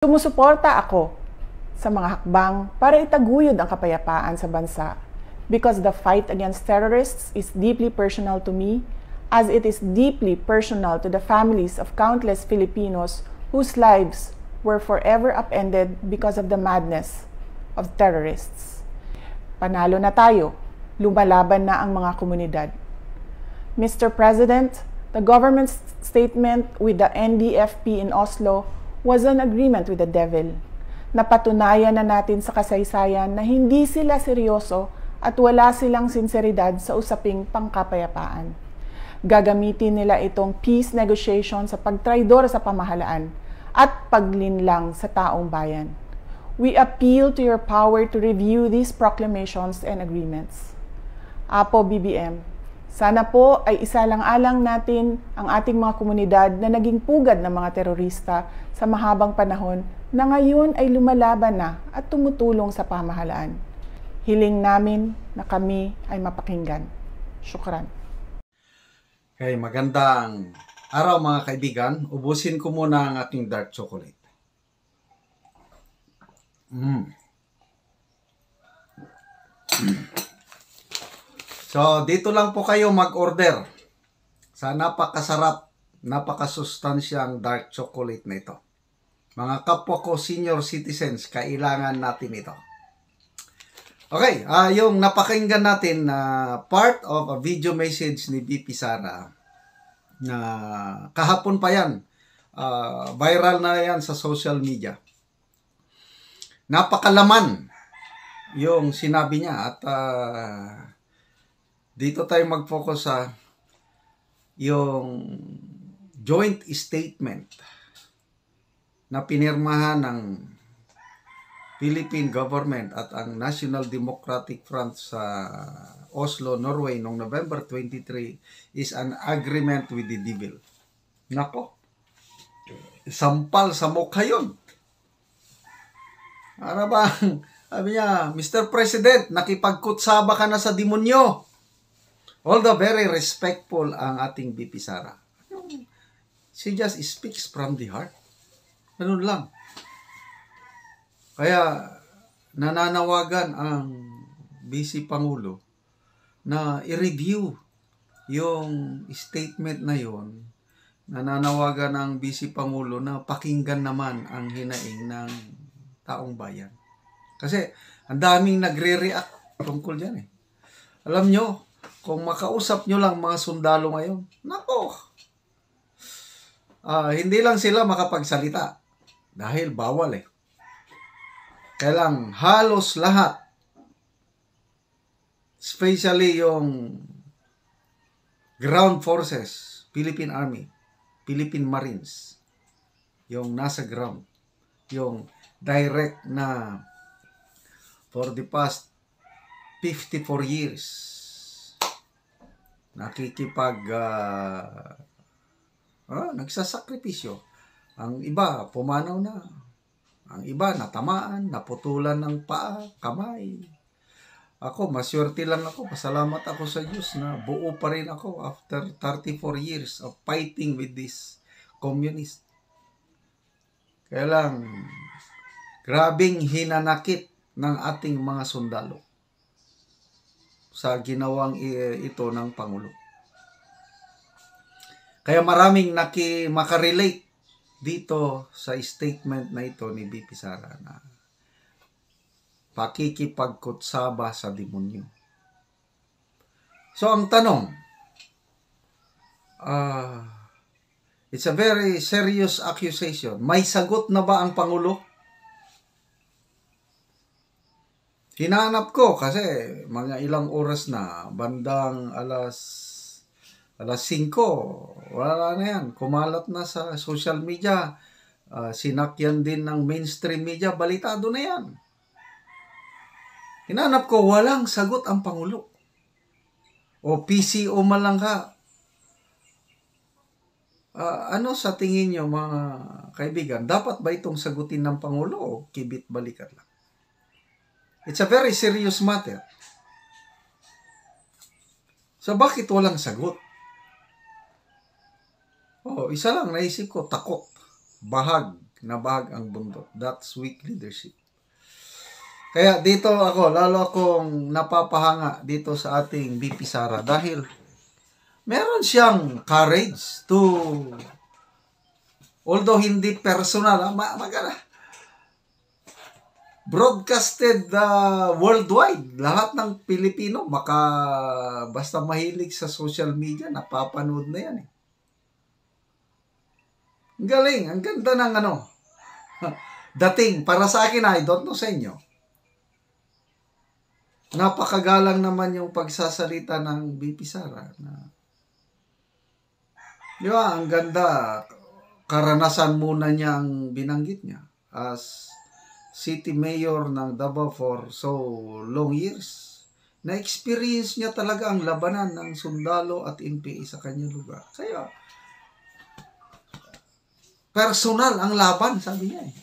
Sumusuporta ako sa mga hakbang para itaguyod ang kapayapaan sa bansa because the fight against terrorists is deeply personal to me as it is deeply personal to the families of countless Filipinos whose lives were forever upended because of the madness of terrorists. Panalo na tayo, lumalaban na ang mga komunidad. Mr. President, the government's statement with the NDFP in Oslo was an agreement with the devil. Napatunayan na natin sa kasaysayan na hindi sila seryoso at wala silang sinseridad sa usaping pangkapayapaan. Gagamitin nila itong peace negotiation sa pagtraidor sa pamahalaan at paglinlang sa taong bayan. We appeal to your power to review these proclamations and agreements. Apo BBM, sana po ay isalang-alang natin ang ating mga komunidad na naging pugad ng mga terorista sa mahabang panahon na ngayon ay lumalaban na at tumutulong sa pamahalaan. Hiling namin na kami ay mapakinggan. Syukran. Okay, magandang araw mga kaibigan. Ubusin ko muna ang ating dark chocolate. So, dito lang po kayo mag-order sa napakasarap, napakasustansyang dark chocolate na ito. Mga kapwa ko senior citizens, kailangan natin ito. Okay, yung napakinggan natin na part of a video message ni BP Sara na kahapon pa yan, viral na yan sa social media. Napakalaman yung sinabi niya at dito tayo mag-focus sa yung joint statement na pinirmahan ng Philippine government at ang National Democratic Front sa Oslo, Norway noong November 23 is an agreement with the devil. Nako, sampal sa mukha yun. Ano ba? Sabi niya, Mr. President, nakipagkutsaba ka na sa demonyo. Although very respectful ang ating BP Sara. She just speaks from the heart. Ganun lang. Kaya nananawagan ang Vice Pangulo na i-review yung statement na yon. Nananawagan ang Vice Pangulo na pakinggan naman ang hinaing ng taong bayan. Kasi ang daming nagre-react tungkol dyan eh. Alam nyo, kung makausap nyo lang mga sundalo ngayon, nako, hindi lang sila makapagsalita dahil bawal eh. Kaya lang halos lahat, especially yung ground forces, Philippine Army, Philippine Marines, yung nasa ground, yung direct na for the past 54 years nagsasakripisyo. Ang iba pumanaw na, ang iba natamaan, naputulan ng paa, kamay. Ako, maswerte lang ako, pasalamat ako sa Diyos na buo pa rin ako after 34 years of fighting with this communist. Kaya lang, grabing hinanakit ng ating mga sundalo sa ginawang ito ng Pangulo. Kaya maraming makarelate dito sa statement na ito ni BP Sara na pakikipagkutsaba sa demonyo. So ang tanong, it's a very serious accusation. May sagot na ba ang Pangulo? Hinanap ko kasi mga ilang oras na, bandang alas 5, wala na yan. Kumalat na sa social media, sinakyan din ng mainstream media, balitado na yan. Hinanap ko, walang sagot ang Pangulo. O PCO man lang ka. Ano sa tingin nyo mga kaibigan, dapat ba itong sagutin ng Pangulo o kibit balikat lang? It's a very serious matter. So bakit walang sagot? Isa lang naisip ko, takot, bahag, nabahag ang bundok. That's weak leadership. Kaya dito lalo akong napapahanga dito sa ating VP Sara dahil meron siyang courage to, although hindi personal, broadcasted worldwide. Lahat ng Pilipino, basta mahilig sa social media, napapanood na yan eh. Ang galing, ang ganda ng dating. Para sa akin, I don't know sa inyo. Napakagalang naman yung pagsasalita ng VP Sara. Di ba, ang ganda. Karanasan muna niya ang binanggit niya as city mayor ng Davao for so long years. Na-experience niya talaga ang labanan ng sundalo at NPA sa kanyang lugar. Kaya, personal ang laban, sabi niya eh.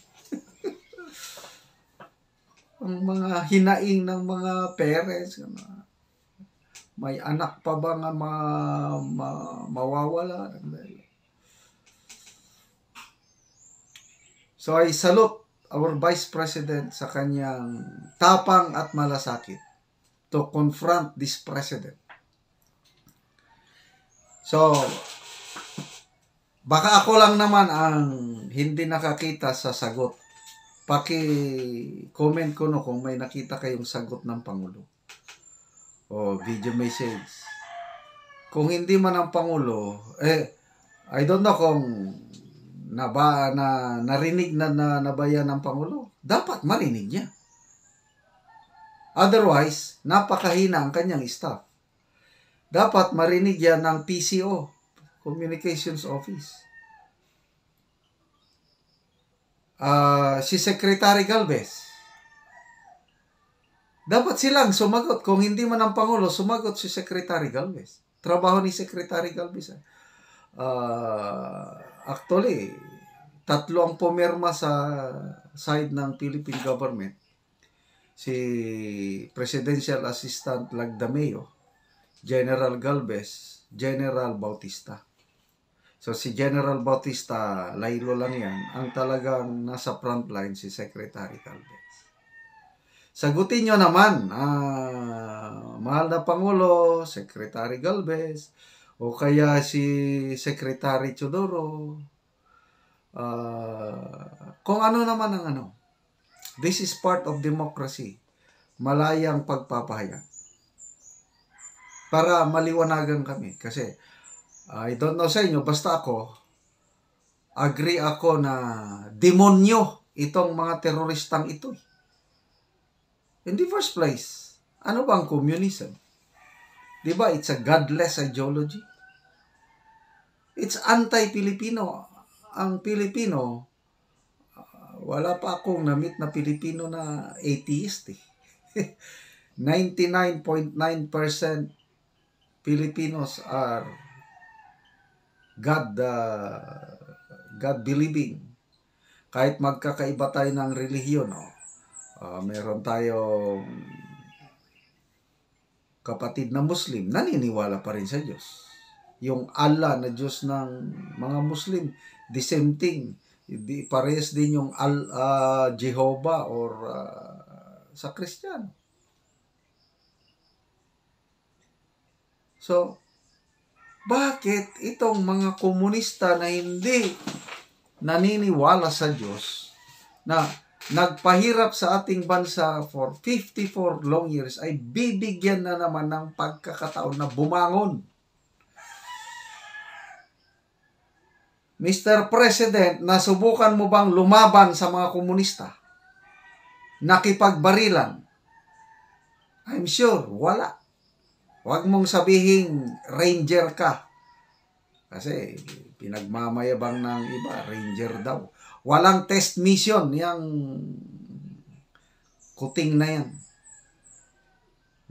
Ang mga hinaing ng mga parents, may anak pa ba nga mawawala? So I salute our Vice President sa kanyang tapang at malasakit to confront this president. So, baka ako lang naman ang hindi nakakita sa sagot. Paki-comment ko kung may nakita kayong sagot ng Pangulo. O video message. Kung hindi man ang Pangulo, I don't know kung narinig na nabayan ng Pangulo. Dapat marinig niya. Otherwise, napakahina ang kanyang staff. Dapat marinig yan ng PCO, Communications Office. Si Secretary Galvez. Dapat silang sumagot. Kung hindi man ang Pangulo, sumagot si Secretary Galvez. Trabaho ni Secretary Galvez. Actually, 3 ang pumirma sa side ng Philippine government. Si Presidential Assistant Lagdameo, General Galvez, General Bautista. So si General Bautista, laylo lang yan, ang talagang nasa frontline si Secretary Galvez. Sagutin nyo naman, mahal na Pangulo, Secretary Galvez, o kaya si Secretary Chodoro, kung ano naman ang This is part of democracy. Malayang pagpapahayag. Para maliwanagan kami. Kasi, I don't know sa inyo, basta ako, agree ako na demonyo itong mga teroristang ito. In the first place, ano ba ang communism? Diba, it's a godless ideology. It's anti-Filipino. Ang Pilipino, wala pa akong na-meet na Pilipino na atheist eh. 99.9% Filipinos are God-believing. Kahit magkakaiba tayo ng relihiyon, meron tayong kapatid na Muslim, naniniwala pa rin sa Diyos. Yung Allah na Diyos ng mga Muslim, the same thing. Parehas din yung Jehovah or sa Kristiyano. So, bakit itong mga komunista na hindi naniniwala sa Diyos, na nagpahirap sa ating bansa for 54 long years, ay bibigyan na naman ng pagkakataon na bumangon? Mr. President, nasubukan mo bang lumaban sa mga komunista? Nakipagbarilan? I'm sure, wala. Huwag mong sabihing ranger ka. Kasi pinagmamayabang ng iba, ranger daw. Walang test mission, yung kuting na yan.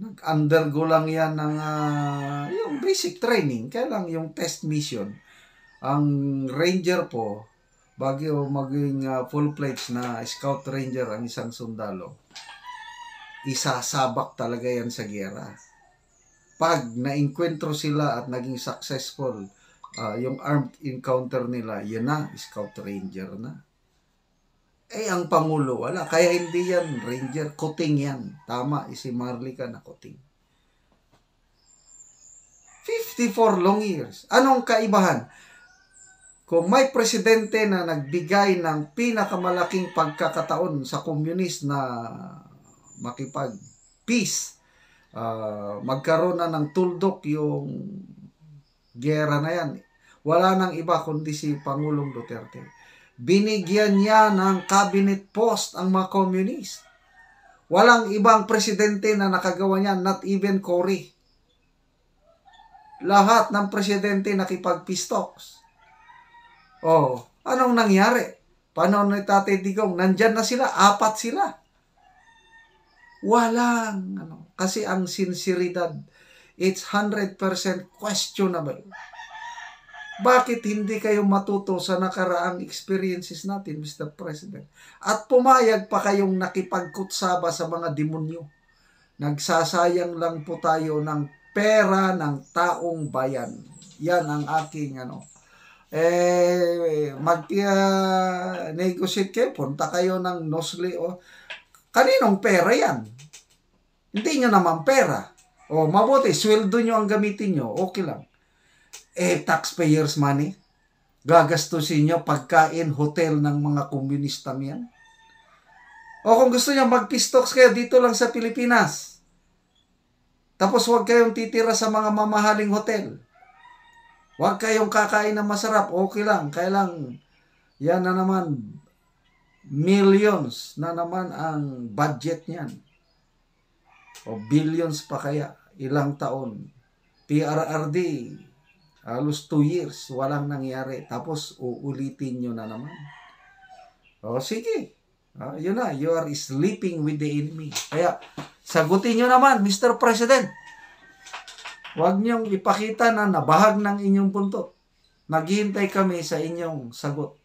Nag-undergo lang yan ng yung basic training. Kaya lang yung test mission. Ang ranger po, bago maging full-fledged na scout ranger ang isang sundalo, isasabak talaga yan sa giyera. Pag na-encuentro sila at naging successful yung armed encounter nila, yan na, scout ranger na. Eh, ang Pangulo, wala. Kaya hindi yan, Ranger. Kuting yan. Tama, si Marlica na kuting. 54 long years. Anong kaibahan? Kung may presidente na nagbigay ng pinakamalaking pagkakataon sa komunist na makipag-peace, magkaroon na ng tuldok yung gera na yan, wala nang iba kundi si Pangulong Duterte. Binigyan niya ng cabinet post ang mga komunist. Walang ibang presidente na nakagawa niyan, not even Cory. Lahat ng presidente nakipag-peace talks. Oh, anong nangyari? Panahon ni Tatay Digong, nandyan na sila, 4 sila. Walang, kasi ang sinseridad, it's 100% questionable. Bakit hindi kayo matuto sa nakaraang experiences natin, Mr. President? At pumayag pa kayong nakipagkutsaba sa mga demonyo. Nagsasayang lang po tayo ng pera ng taong bayan. Yan ang aking mag-negotiate kayo, punta kayo ng Nosli. Kaninong pera yan? Hindi nyo naman pera. Mabuti, sweldo nyo ang gamitin nyo, okay lang. Taxpayers money, gagastusin nyo pagkain, hotel ng mga komunistang yan. Kung gusto nyo mag-pistoks kayo dito lang sa Pilipinas. Tapos huwag kayong titira sa mga mamahaling hotel. Huwag kayong kakain na masarap, okay lang. Kaya lang, yan na naman, millions na naman ang budget niyan. Billions pa kaya, ilang taon. PRRD, halos 2 years, walang nangyari. Tapos, uulitin nyo na naman. Sige. Yun na, you are sleeping with the enemy. Kaya, sagutin nyo naman, Mr. President. Huwag niyong ipakita na nabahag ng inyong buntot. Naghihintay kami sa inyong sagot.